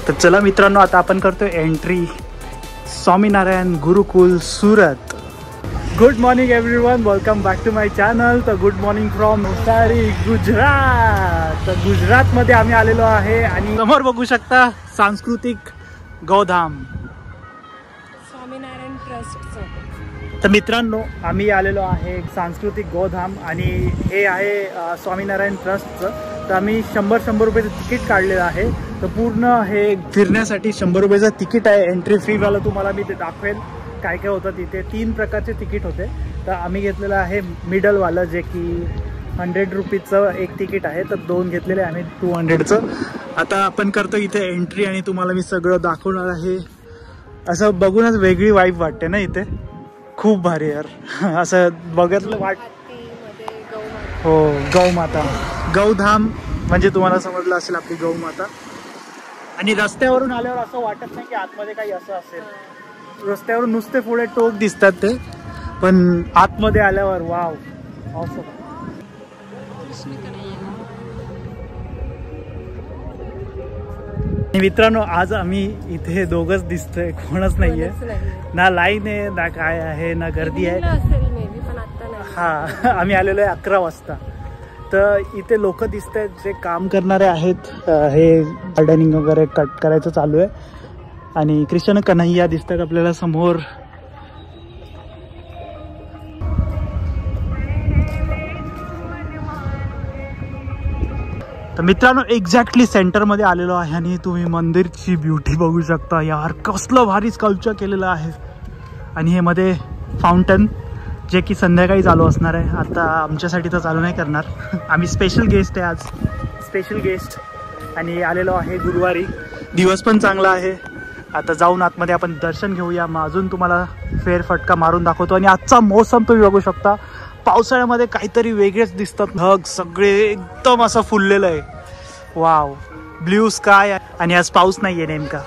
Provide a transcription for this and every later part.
तर चला मित्रांनो, आता आपण करतोय entry Swaminarayan Gurukul Surat. Good morning everyone, welcome back to my channel. तर good morning from Navsari Gujarat. तर गुजरातमध्ये आम्ही आलेलो आहे आणि समोर बघू शकता सांस्कृतिक गोधाम स्वामीनारायण ट्रस्टचं. तर मित्रांनो, आम्ही आलेलो आहे सांस्कृतिक गोधाम आणि हे आहे स्वामीनारायण ट्रस्टचं. तर आम्ही 100 रुपयाचं तिकीट काढलेलं आहे. तर पूर्ण हे फिरण्यासाठी 100 रुपयाचं तिकीट आहे. एंट्री फ्रीवाला तुम्हाला मी ते दाखवेल काय काय होतं तिथे. 3 प्रकारचे तिकीट होते. तर आम्ही घेतलेलं आहे मिडलवालं, जे की 100 रुपीजचं एक तिकीट आहे. तर 2 घेतलेले आम्ही 200चं. आता आपण करतो इथे एंट्री आणि तुम्हाला मी सगळं दाखवणार आहे. असं बघूनच वेगळी वाईब वाटते ना इथे. खूप भारी यार. असं बघितलं हो, गौमाता गौधाम म्हणजे तुम्हाला समजलं असेल आपली गौमाता. आणि रस्त्यावरून आल्यावर असं वाटत नाही की आतमध्ये काही असं असेल. रस्त्यावरून नुसते पुढे टोक दिसतात ते, पण आतमध्ये आल्यावर वाव असं. मित्रांनो, आज आम्ही इथे दोघंच दिसतोय, कोणच नाहीये. ना लाईन आहे ना काय आहे ना गर्दी आहे. हा, आम्ही आलेलो आहे 11 वाजता. तर इथे लोक दिसत आहेत जे काम करणारे आहेत. हे गार्डनिंग वगैरे कट करायचं चालू आहे. आणि कृष्ण कन्हैया दिसतात आपल्याला समोर. तर मित्रांनो, एक्झॅक्टली सेंटरमध्ये आलेलो आहे आणि तुम्ही मंदिरची ब्युटी बघू शकता यार. कसलं भारी स्कल्पचर केलेलं आहे. आणि हे मध्ये फाउंटन, जे की संध्याकाळी चालू असणार आहे. आता आमच्यासाठी तर चालू नाही करणार. आम्ही स्पेशल गेस्ट आहे आज, स्पेशल गेस्ट. आणि आलेलो आहे गुरुवारी. दिवस पण चांगला आहे. आता जाऊन आतमध्ये आपण दर्शन घेऊया. मग अजून तुम्हाला फेरफटका मारून दाखवतो. आणि आजचा मोसम तुम्ही बघू शकता. पावसाळ्यामध्ये काहीतरी वेगळेच दिसतात. ढग सगळे एकदम असं फुललेलं आहे. Wow, blue sky. आणि आज पाऊस नाही आहे नेमका.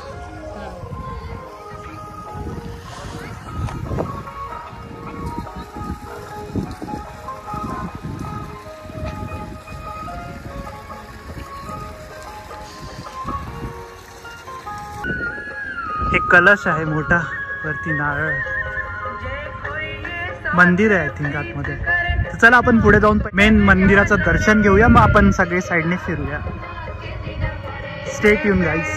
एक कलश आहे मोठा, वरती नारळ. मंदिर आहे आय थिंक आतमध्ये. तर चला आपण पुढे जाऊन मेन मंदिराचं दर्शन घेऊया. मग आपण सगळे साईडने फिरूया. Stay tune guys.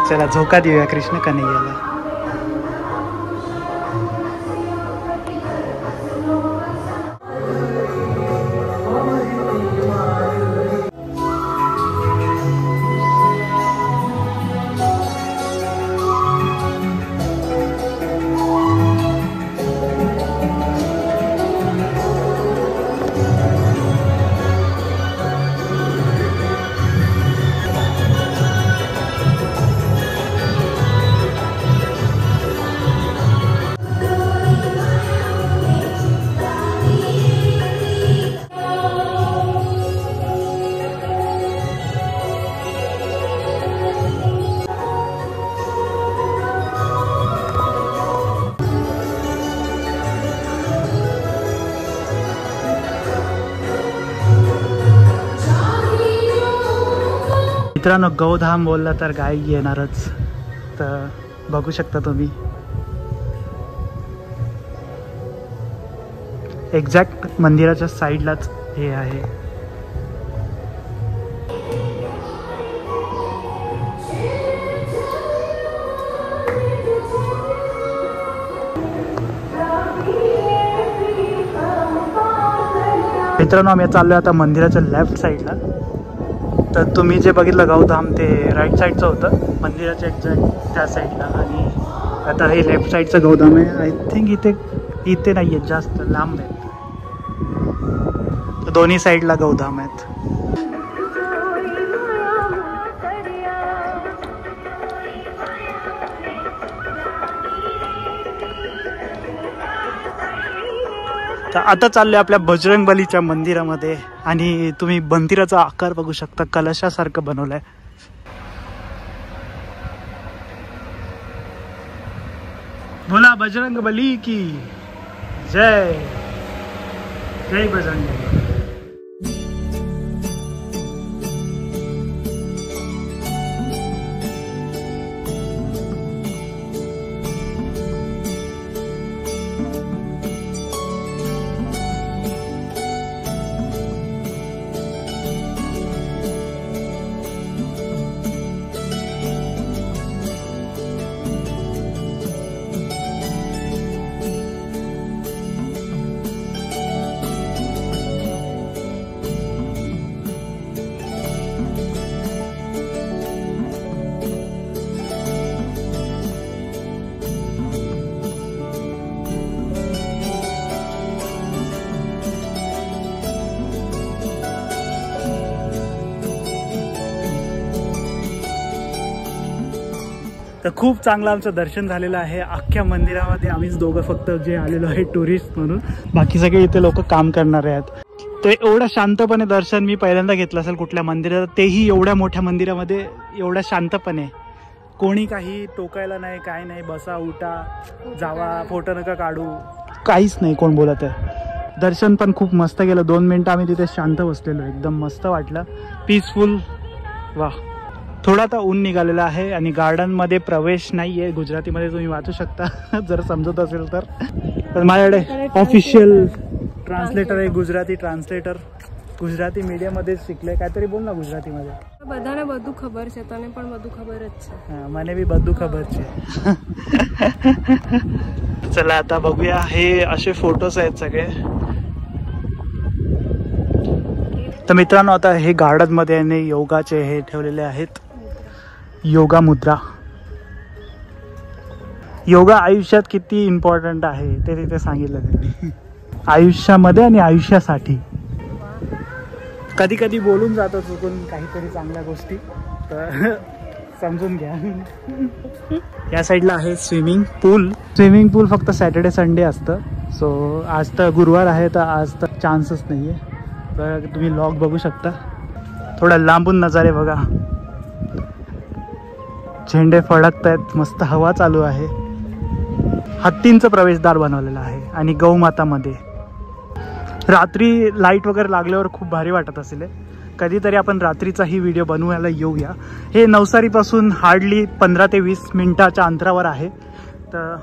चला झोका देऊया कृष्ण कन्हैयाला. मित्रांनो, गौधाम बोलला तर गाय येणारच. तर बघू शकता तुम्ही एक्झॅक्ट मंदिराच्या साईडलाच हे आहे. मित्रांनो, आम्ही चाललोय आता मंदिराच्या लेफ्ट साईडला. तर तुम्ही जे बघितलं गौधाम ते राईट साईडचं होतं, मंदिराच्या एक्झॅक्ट त्या साईडला. आणि आता हे लेफ्ट साईडचं गौधाम आहे. आय थिंक इथे नाही आहेत, जास्त लांब आहेत. तर दोन्ही साईडला गौधाम आहेत. तर आता चाललोय आपल्या बजरंगबलीच्या मंदिरामध्ये. आणि तुम्ही मंदिराचा आकार बघू शकता, कलशासारखं बनवलाय. बोला बजरंग बली की जय, जय बजरंग बली। तर खूप चांगलं आमचं दर्शन झालेलं आहे। अख्ख्या मंदिरामध्ये आम्हीच दोघं फक्त जे आलेलो आहे टुरिस्ट म्हणून, बाकी सगळे इथे लोक काम करणारे आहेत। ते एवढं शांतपणे दर्शन मी पहिल्यांदा घेतलं असेल कुठल्या मंदिरात, तेही एवढ्या मोठ्या मंदिरामध्ये एवढ्या शांतपणे, कोणी काही टोकायला नाही, काय नाही, बसा उठा जावा, फोटो नका काढू, काहीच नाही कोण बोलत आहे। दर्शन पण खूप मस्त गेलं। 2 मिनिटं आम्ही तिथे शांत बसलेलो, एकदम मस्त वाटलं, पीसफुल। वाह, थोडा आता ऊन निघालेला आहे आणि गार्डन मध्ये प्रवेश नाहीये, गुजरातीमध्ये तुम्ही वाचू शकता जर समजत असेल तर। पण माझ्याकडे ऑफिशियल ट्रान्सलेटर आहे, गुजराती ट्रान्सलेटर, गुजराती मीडियम मध्ये शिकले। काहीतरी बोल ना गुजराती मध्ये। बधाने બધું ખબર છે, તને પણ બધું ખબર જ છે। हां, મને બી બધું ખબર છે। चला आता बघूया, हे असे फोटोज आहेत सगळे। तर मित्रांनो, आता हे गार्डन मध्ये आणि योगाचे हे ठेवलेले आहेत, योगा मुद्रा। योगा आयुष्यात किती इम्पॉर्टंट आहे ते तिथे सांगितलं त्यांनी, आयुष्यामध्ये आणि आयुष्यासाठी। कधी कधी बोलून जातो चुकून काहीतरी चांगल्या गोष्टी, तर समजून घ्या। या साईडला आहे स्विमिंग पूल। स्विमिंग पूल फक्त सॅटर्डे संडे असतं, सो आज तर गुरुवार आहे तर आज तर चान्सच नाही आहे। तर तुम्ही लॉग बघू शकता, थोडा लांबून नजारे बघा, झेंडे फडकत आहेत, मस्त हवा चालू आहे। हत्तींचं प्रवेशद्वार बनवलेलं आहे आणि गौमातामध्ये रात्री लाईट वगैरे लागल्यावर खूप भारी वाटत असेल। कधीतरी आपण रात्रीचाही व्हिडिओ बनवायला येऊया। हे नवसारीपासून हार्डली 15 ते 20 मिनिटाच्या अंतरावर आहे, तर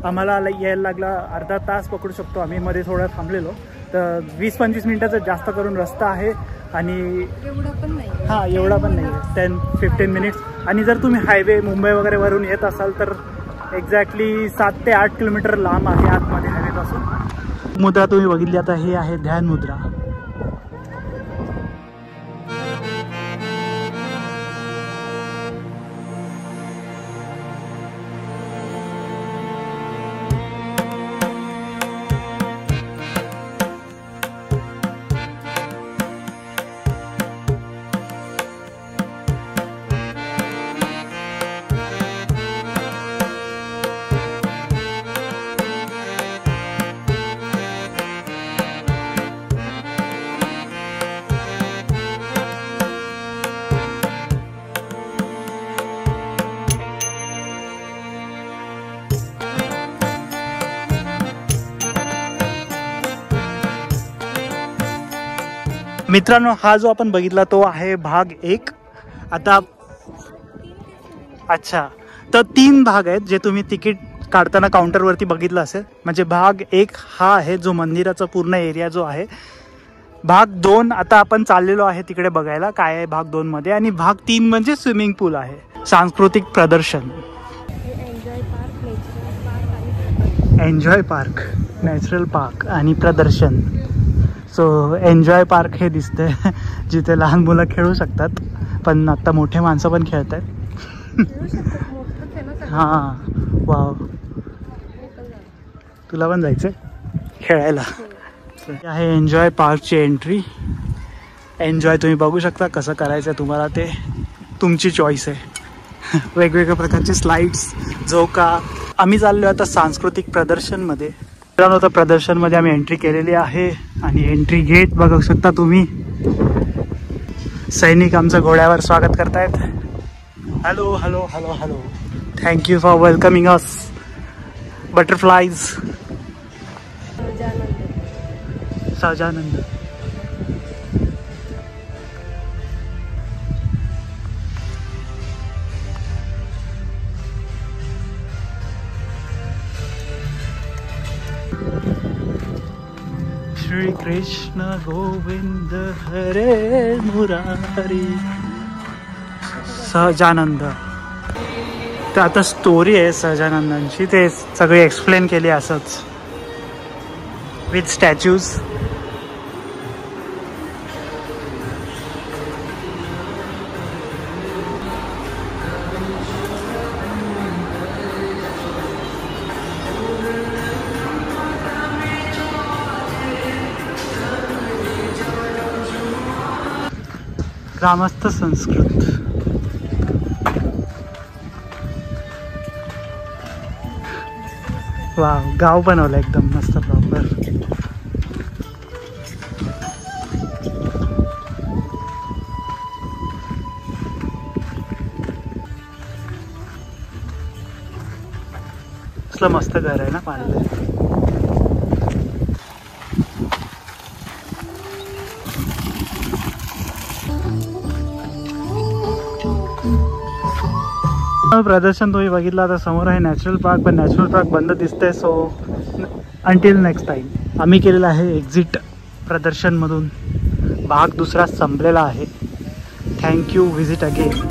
आम्हाला यायला लागला अर्धा तास पकडू शकतो आम्ही। मध्ये थोडं थांबलेलो, तर 20-25 मिनिटाचा जास्त करून रस्ता आहे आणि एवढा पण नाही, हां एवढा पण नाही आहे, 10-15 मिनिट्स। आणि जर तुम्ही हायवे मुंबई वगैरे वरून येत असाल तर एक्झॅक्टली 7 ते 8 किलोमीटर लांब आहे आतमध्ये हायवेपासून। मुद्रा तुम्ही बघितली, आता हे आहे ध्यान मुद्रा। मित्रांनो, हा जो आपण बघितला तो आहे भाग 1। आता अच्छा, तर 3 भाग आहेत जे तुम्ही तिकीट काढताना काउंटरवरती बघितलं असेल। म्हणजे भाग 1 हा आहे जो मंदिराचा पूर्ण एरिया जो आहे। भाग 2 आता आपण चाललेलो आहे तिकडे बघायला काय आहे भाग 2 मध्ये, आणि भाग 3 म्हणजे स्विमिंग पूल आहे, सांस्कृतिक प्रदर्शन, एन्जॉय पार्क, नॅचरल पार्क आणि प्रदर्शन। सो एन्जॉय पार्क हे दिसते जिथे लहान मुलं खेळू शकतात, पण आता मोठे माणसं पण खेळत आहेत। हां, वाव, तुला पण जायचं खेळायला। आहे एन्जॉय पार्कची एंट्री। एन्जॉय तुम्ही बघू शकता कसं करायचं तुम्हाला, ते तुमची चॉईस आहे। वेगवेगळ्या प्रकारचे स्लाइड्स, झोका। आम्ही चाललो आता सांस्कृतिक प्रदर्शनमध्ये। मित्रांनो, तर प्रदर्शनमध्ये आम्ही एंट्री केलेली आहे आणि एंट्री गेट बघू शकता तुम्ही, सैनिक आमचं घोड्यावर स्वागत करतायत। Hello hello hello hello, thank you for welcoming us. Butterflies. Sahajanand. Sahajanand. Shri Krishna Govind हरे मुरारी. सहजानंद. तर आता स्टोरी आहे सहजानंदांची, ते सगळे एक्सप्लेन केली असंच विथ स्टॅच्यूज. ग्रामस्थ संस्कृत. वाव, गाव बनवलं एकदम मस्त प्रॉपर. असलं मस्त घर आहे ना पाहिलं. प्रदर्शन तुम्ही बघितलं. आता समोर आहे नॅचरल पार्क, पण नॅचरल पार्क बंद दिसतंय. So until next time. आम्ही केलेलं आहे एक्झिट प्रदर्शनमधून. भाग दुसरा संपलेला आहे. थँक्यू. Visit again.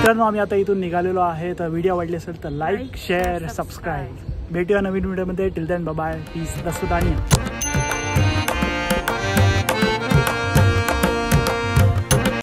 मित्रांनो, आम्ही आता इथून निघालेलो आहे. तर व्हिडिओ आवडली असेल तर लाईक, शेअर, सबस्क्राईब. भेटूया नवीन व्हिडिओमध्ये. Till then bye bye. Peace. दसुदानिया.